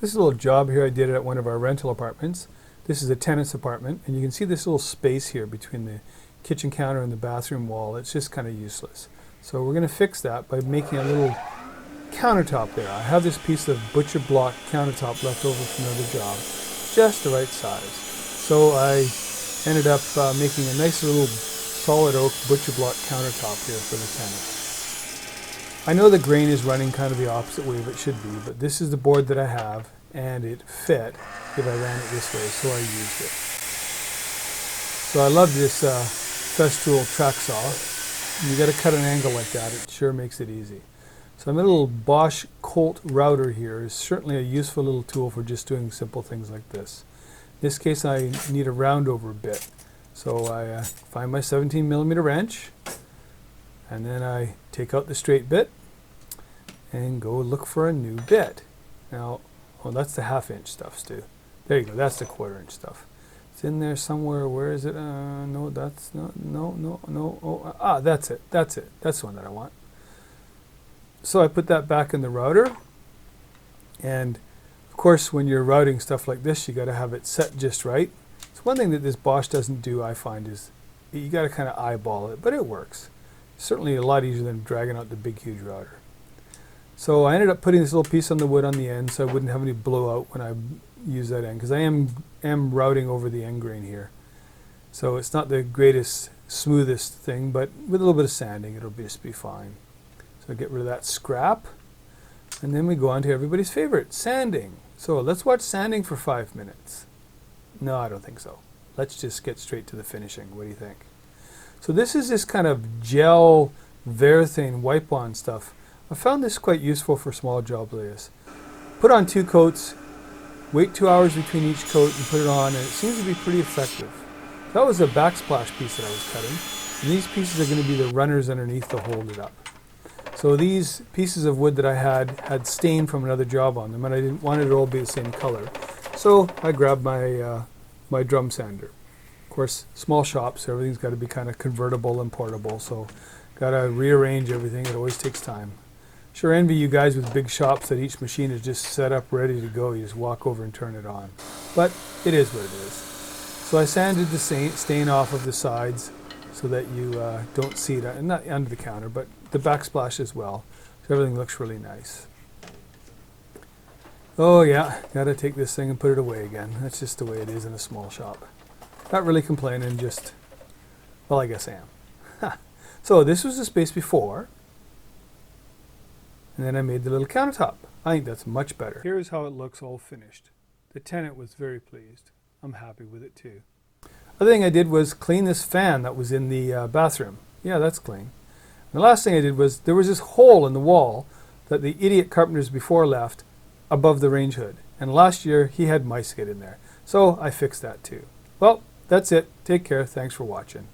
This is a little job here I did at one of our rental apartments. This is a tenant's apartment, and you can see this little space here between the kitchen counter and the bathroom wall. It's just kind of useless. So we're going to fix that by making a little countertop there. I have this piece of butcher block countertop left over from another job, just the right size. So I ended up making a nice little solid oak butcher block countertop here for the tenant. I know the grain is running kind of the opposite way of it should be, but this is the board that I have, and it fit if I ran it this way, so I used it. So I love this Festool track saw. You got to cut an angle like that, it sure makes it easy. So my little Bosch Colt router here is certainly a useful little tool for just doing simple things like this. In this case I need a round over bit. So I find my 17mm wrench, and then I take out the straight bit and go look for a new bit. Now, oh, that's the 1/2 inch stuff, Stu. There you go, that's the 1/4 inch stuff. It's in there somewhere. Where is it? No, that's not, no. Oh, that's it, that's it. That's the one that I want. So I put that back in the router, and of course when you're routing stuff like this, you got to have it set just right. It's one thing that this Bosch doesn't do, I find, is you got to kind of eyeball it, but it works. Certainly a lot easier than dragging out the big huge router. So I ended up putting this little piece on the wood on the end so I wouldn't have any blowout when I use that end, because I am routing over the end grain here. So it's not the greatest, smoothest thing, but with a little bit of sanding it'll just be fine. So I get rid of that scrap, and then we go on to everybody's favorite, sanding. So let's watch sanding for 5 minutes. No, I don't think so. Let's just get straight to the finishing. What do you think? So this is this kind of gel Varathane wipe-on stuff. I found this quite useful for small jobs like this. Put on 2 coats, wait 2 hours between each coat and put it on, and it seems to be pretty effective. That was a backsplash piece that I was cutting, and these pieces are going to be the runners underneath to hold it up. So these pieces of wood that I had stain from another job on them, and I didn't want it to all be the same color. So I grabbed my my drum sander. Of course, small shop, so everything's got to be kind of convertible and portable, so got to rearrange everything. It always takes time. Sure envy you guys with big shops that each machine is just set up ready to go. You just walk over and turn it on. But it is what it is. So I sanded the stain off of the sides so that you don't see it, not under the counter, but the backsplash as well. So everything looks really nice. Oh yeah, gotta take this thing and put it away again. That's just the way it is in a small shop. Not really complaining, just, well, I guess I am. So this was the space before, and then I made the little countertop. I think that's much better. Here's how it looks all finished. The tenant was very pleased. I'm happy with it too. Other thing I did was clean this fan that was in the bathroom. Yeah, that's clean. And the last thing I did was, there was this hole in the wall that the idiot carpenters before left above the range hood. And last year he had mice get in there. So I fixed that too. Well, that's it. Take care. Thanks for watching.